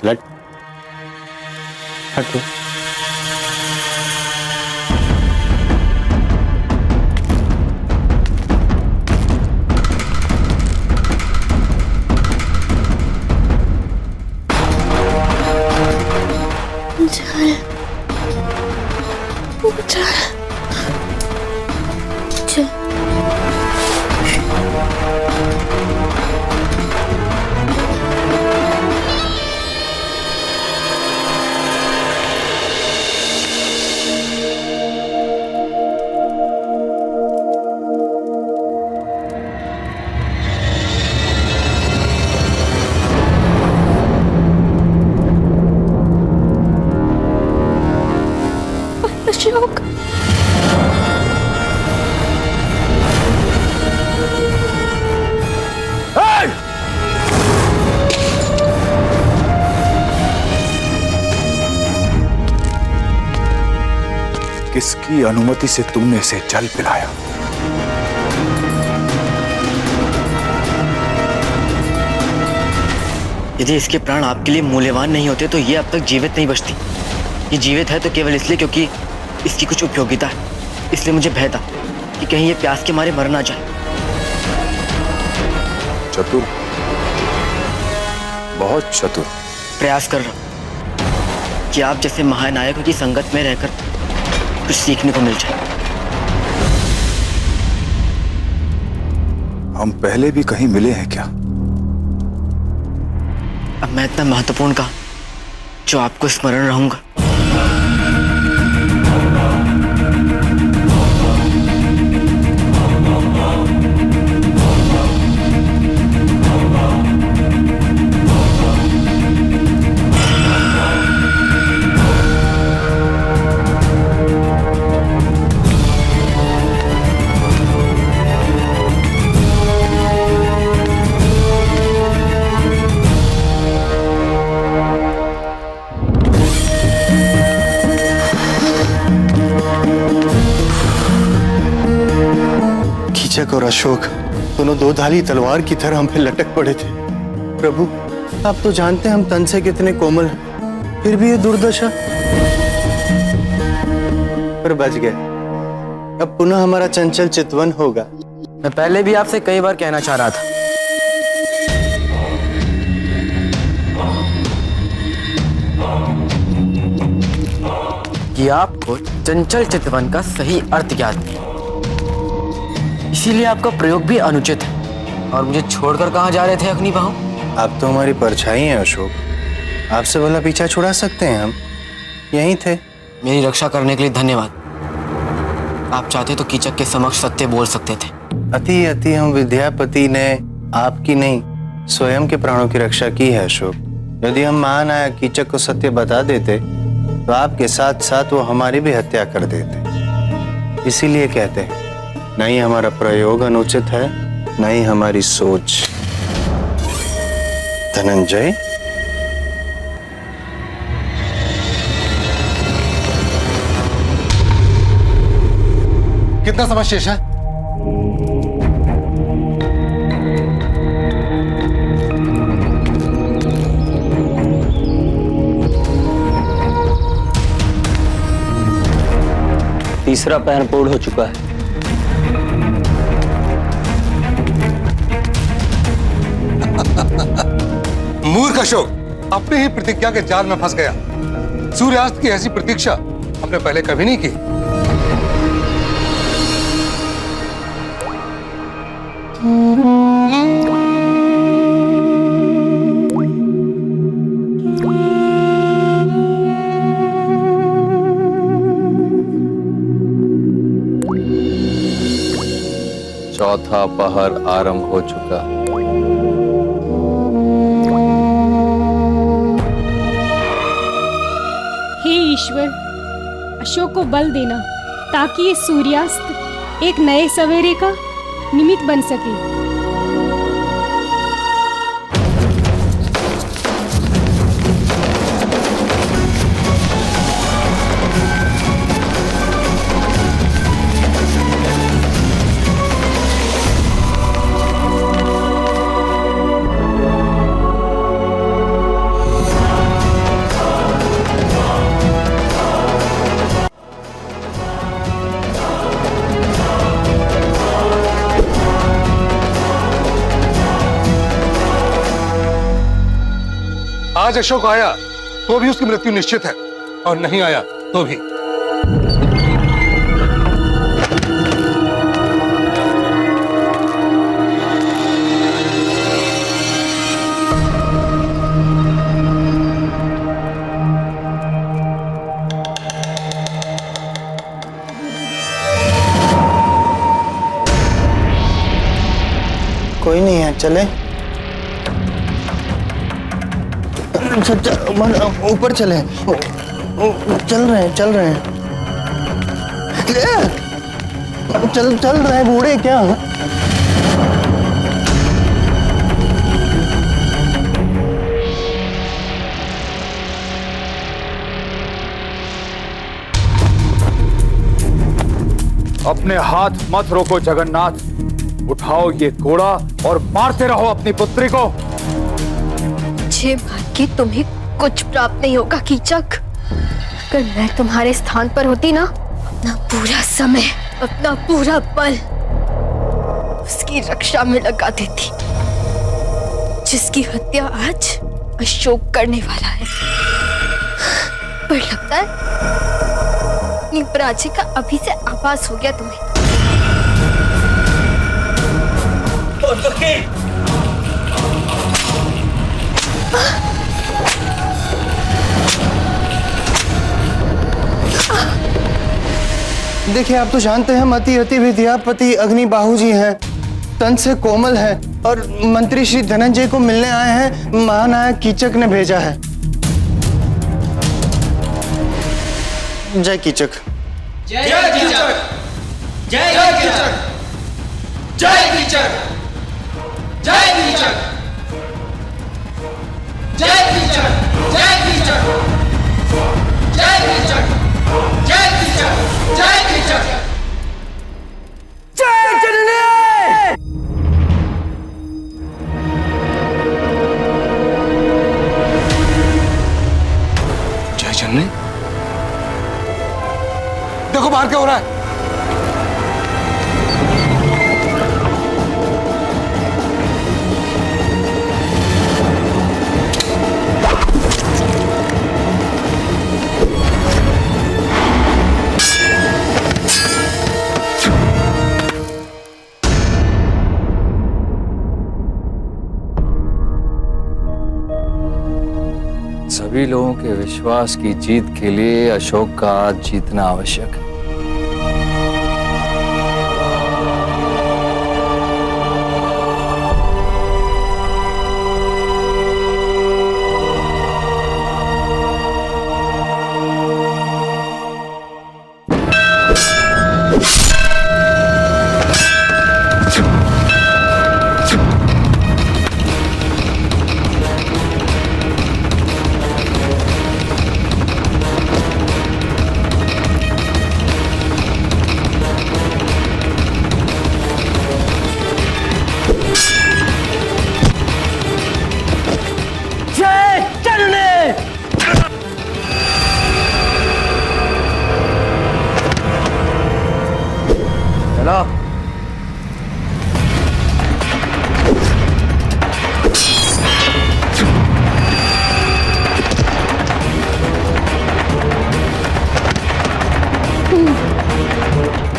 लट हटो। अशोक, किसकी अनुमति से तुमने इसे जल पिलाया? यदि इसके प्राण आपके लिए मूल्यवान नहीं होते तो ये अब तक जीवित नहीं बचती। ये जीवित है तो केवल इसलिए क्योंकि इसकी कुछ उपयोगिता है। इसलिए मुझे भय था कि कहीं ये प्यास के मारे मर ना जाए। चतुर, बहुत चतुर। प्रयास कर रहा हूं कि आप जैसे महानायकों की संगत में रहकर कुछ सीखने को मिल जाए। हम पहले भी कहीं मिले हैं क्या? अब मैं इतना महत्वपूर्ण कहा जो आपको स्मरण रहूंगा। कीचक और अशोक दोनों दो धारी तलवार की तरह हम पे लटक पड़े थे। प्रभु, आप तो जानते हैं हम तन से कितने कोमल हैं, फिर भी ये दुर्दशा। पर बच गए। अब पुनः हमारा चंचल चितवन होगा। मैं पहले भी आपसे कई बार कहना चाह रहा था। कि आपको चंचल चितवन का सही अर्थ ज्ञात नहीं, इसीलिए आपका प्रयोग भी अनुचित है। और मुझे छोड़कर कहाँ जा रहे थे अग्नि बाहु? आप तो हमारी परछाई हैं अशोक, आपसे भला पीछा छुड़ा सकते हैं हम? यहीं थे। मेरी रक्षा करने के लिए धन्यवाद। आप चाहते तो कीचक के समक्ष सत्य बोल सकते थे। अति अति हम विद्यापति ने आपकी नहीं स्वयं के प्राणों की रक्षा की है अशोक। यदि हम महानायक कीचक को सत्य बता देते तो आपके साथ साथ वो हमारी भी हत्या कर देते। इसीलिए कहते हैं न ही हमारा प्रयोग अनुचित है, न ही हमारी सोच। धनंजय, कितना समय शेष है? तीसरा पहर पूर्ण हो चुका है। मूर्ख अशोक, अपनी ही प्रतिज्ञा के जाल में फंस गया। सूर्यास्त की ऐसी प्रतीक्षा हमने पहले कभी नहीं की। चौथा पहर आरंभ हो चुका। हे ईश्वर, अशोक को बल देना ताकि ये सूर्यास्त एक नए सवेरे का निमित्त बन सके। आज अशोक आया तो भी उसकी मृत्यु निश्चित है, और नहीं आया तो भी। कोई नहीं है, चले। ऊपर चले। चल रहे हैं चल रहे हैं चल रहे हैं बूढ़े क्या। अपने हाथ मत रोको जगन्नाथ, उठाओ ये घोड़ा और मारते रहो अपनी पुत्री को। मुझे मार के तुम्हें कुछ प्राप्त नहीं होगा कीचक। अगर मैं तुम्हारे स्थान पर होती ना, अपना पूरा समय, अपना पूरा बल उसकी रक्षा में लगा देती, जिसकी हत्या आज अशोक करने वाला है। पर लगता है अपनी पराजय का अभी से आभास हो गया तुम्हें। देखिए, आप तो जानते हैं मति रति विद्यापति अग्नि बाहु जी हैं, तन से कोमल है, और मंत्री श्री धनंजय को मिलने आए हैं, महानायक कीचक ने भेजा है। जय कीचक। जय कीचक। जय कीचक। जय कीचक। जय कीचक। जय कीचक। जय कीचक। जय कीचक। जय कीचक। जय कीचक। जय जननी। जय जननी, देखो बाहर क्या हो रहा है। सभी लोगों के विश्वास की जीत के लिए अशोक का आज जीतना आवश्यक है।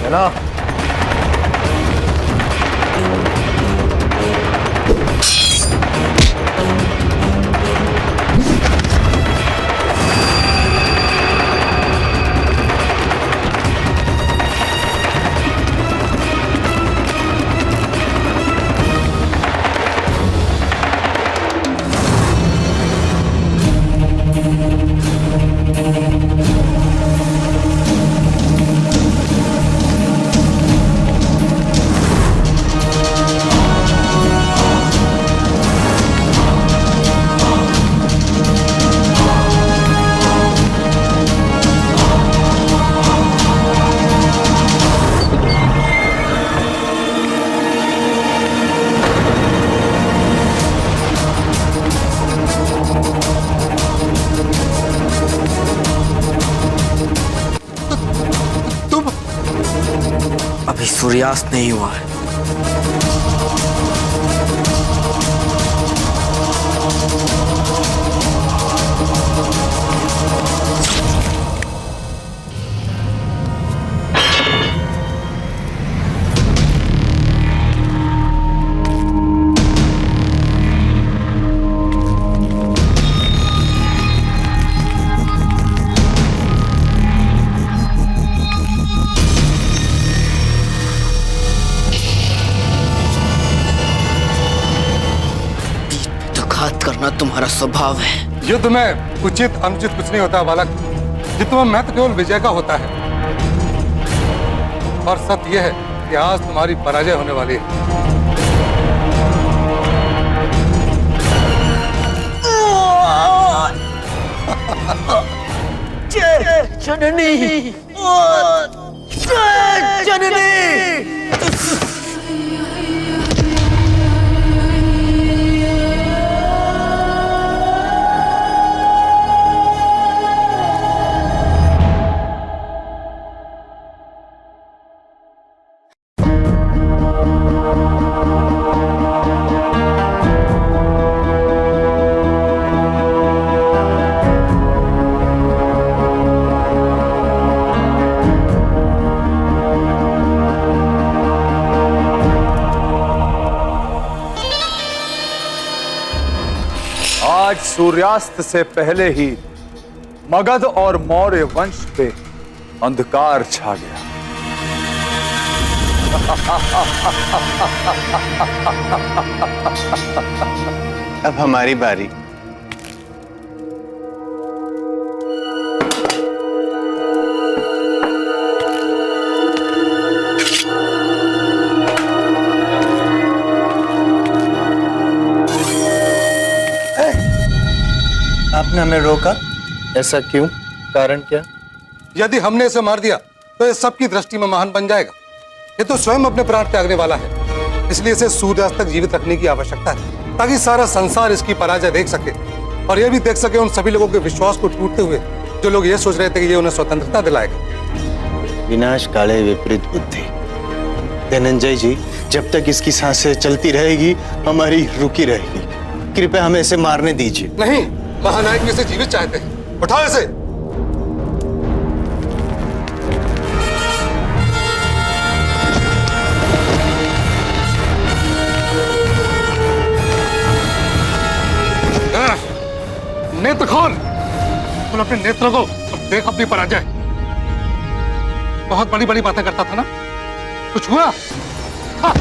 चलो। अभी सूर्यास्त नहीं हुआ है। तुम्हारा स्वभाव है। युद्ध में उचित अनुचित कुछ नहीं होता बालक, युद्ध में महत्व केवल विजय का होता है। और सत्य यह है कि आज तुम्हारी पराजय होने वाली है। जननी, जननी। आज सूर्यास्त से पहले ही मगध और मौर्य वंश पे अंधकार छा गया। अब हमारी बारी। आपने हमें रोका, ऐसा क्यों? कारण क्या? यदि हमने इसे मार दिया तो ये सबकी दृष्टि में महान बन जाएगा। ये तो स्वयं अपने प्राण त्यागने वाला है, इसलिए इसे सूर्यास्त तक जीवित रखने की आवश्यकता है, ताकि सारा संसार इसकी पराजय देख सके और ये भी देख सके उन सभी लोगों के विश्वास को टूटते हुए जो लोग ये सोच रहे थे कि ये उन्हें स्वतंत्रता दिलाएगा। विनाश काले विपरीत बुद्धि। धनंजय जी, जब तक इसकी सांसें चलती रहेगी हमारी रुकी रहेगी। कृपया हमें इसे मारने दीजिए। नहीं, महानायक भी इसे जीवित चाहते हैं। उठाओ इसे। नेत्र खोल, खोल अपने नेत्रों को और देख अपनी पराजय। बहुत बड़ी बड़ी बातें करता था ना, कुछ हुआ? हाँ।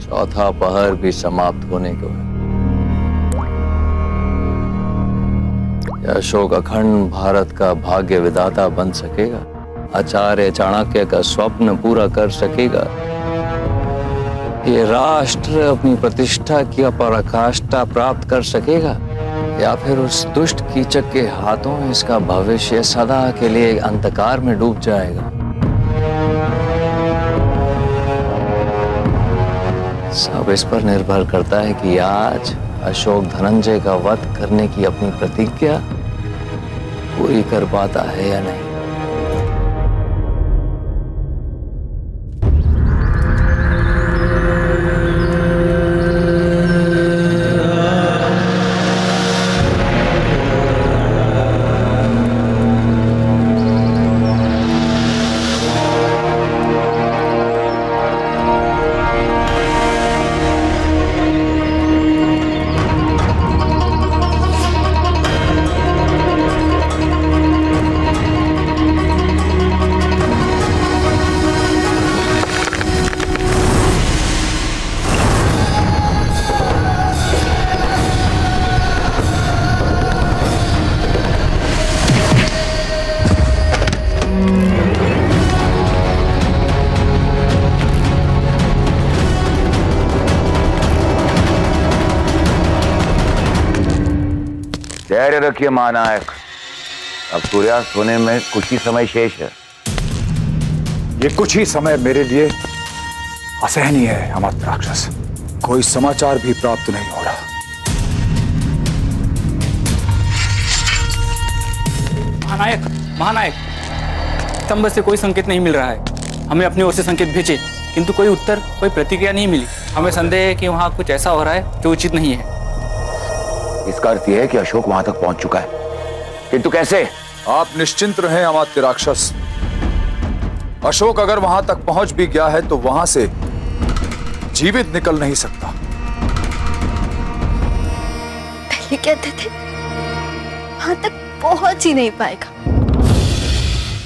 चौथा पहर भी समाप्त होने को है। क्या अशोक अखंड भारत का भाग्य विधाता बन सकेगा? आचार्य चाणक्य का स्वप्न पूरा कर सकेगा? ये राष्ट्र अपनी प्रतिष्ठा की पराकाष्ठा प्राप्त कर सकेगा? या फिर उस दुष्ट कीचक के हाथों इसका भविष्य सदा के लिए अंधकार में डूब जाएगा? सब इस पर निर्भर करता है कि आज अशोक धनंजय का वध करने की अपनी प्रतिज्ञा पूरी कर पाता है या नहीं। धैर्य रखिए महानायक, अब सूर्यास्त होने में कुछ ही समय शेष है। ये कुछ ही समय मेरे लिए असहनीय है अमात्य राक्षस। कोई समाचार भी प्राप्त नहीं हो रहा। महानायक, महानायक, स्तंभ से कोई संकेत नहीं मिल रहा है। हमें अपनी ओर से संकेत भेजे, किंतु कोई उत्तर, कोई प्रतिक्रिया नहीं मिली। हमें संदेह है कि वहाँ कुछ ऐसा हो रहा है जो उचित नहीं है। इसका अर्थ यह है कि अशोक वहां तक पहुंच चुका है, किंतु कैसे? आप निश्चिंत रहें अमात्य राक्षस। अशोक अगर वहां तक पहुंच भी गया है तो वहां से जीवित निकल नहीं सकता। पहले कहते थे वहां तक पहुंच ही नहीं पाएगा,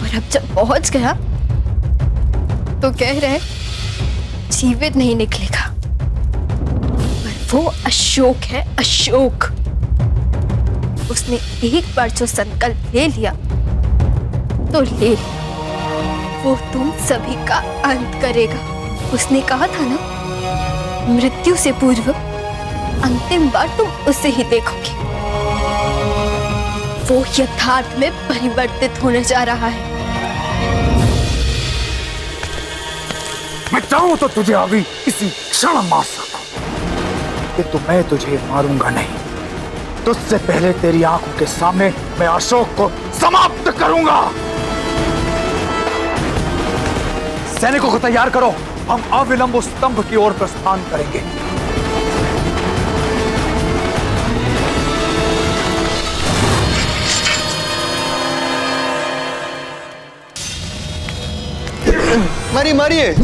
और अब जब पहुंच गया तो कह रहे जीवित नहीं निकलेगा। पर वो अशोक है, अशोक। उसने एक बार जो संकल्प ले लिया तो ले लिया। वो तुम सभी का अंत करेगा। उसने कहा था ना, मृत्यु से पूर्व अंतिम बार तुम उसे ही देखोगे। वो यथार्थ में परिवर्तित होने जा रहा है। मैं चाहूं तो तुझे अभी इसी क्षण मार सकूं, किंतु मैं तुझे मारूंगा नहीं। तुझसे पहले तेरी आंखों के सामने मैं अशोक को समाप्त करूंगा। सैनिकों को तैयार करो, हम अविलंब उस स्तंभ की ओर प्रस्थान करेंगे। मारिए मारिए।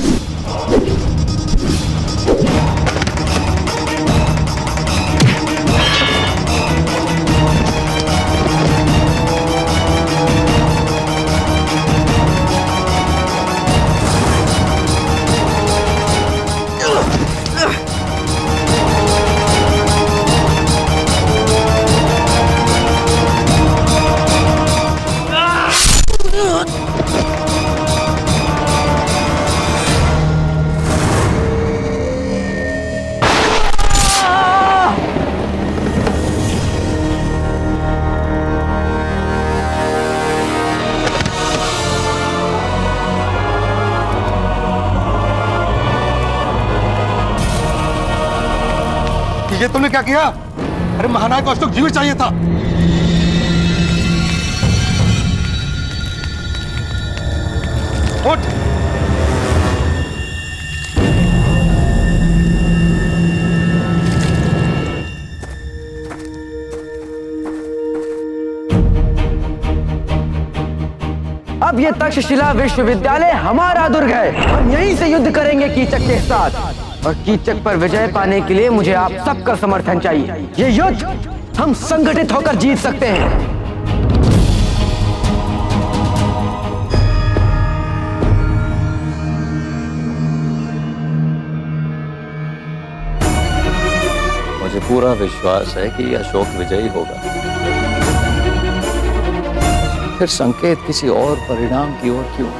ये तुमने क्या किया? अरे महानायक को अशोक जीवित चाहिए था। उठ। अब ये तक्षशिला विश्वविद्यालय हमारा दुर्ग है। हम यहीं से युद्ध करेंगे कीचक के साथ, और कीचक पर विजय पाने के लिए मुझे आप सबका समर्थन चाहिए। ये युद्ध हम संगठित होकर जीत सकते हैं। मुझे पूरा विश्वास है कि अशोक विजयी होगा। फिर संकेत किसी और परिणाम की ओर क्यों?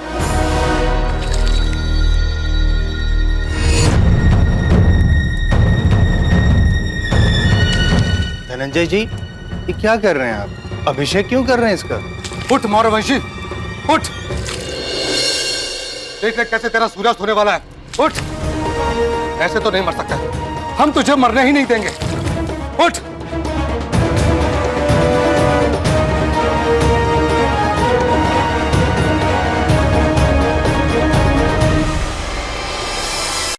धनंजय जी, ये क्या कर रहे हैं आप? अभिषेक क्यों कर रहे हैं इसका? उठ मौर्यवंशी, उठ। देख ले कैसे तेरा सूर्यास्त होने वाला है। उठ। ऐसे तो नहीं मर सकता। हम तुझे मरने ही नहीं देंगे। उठ।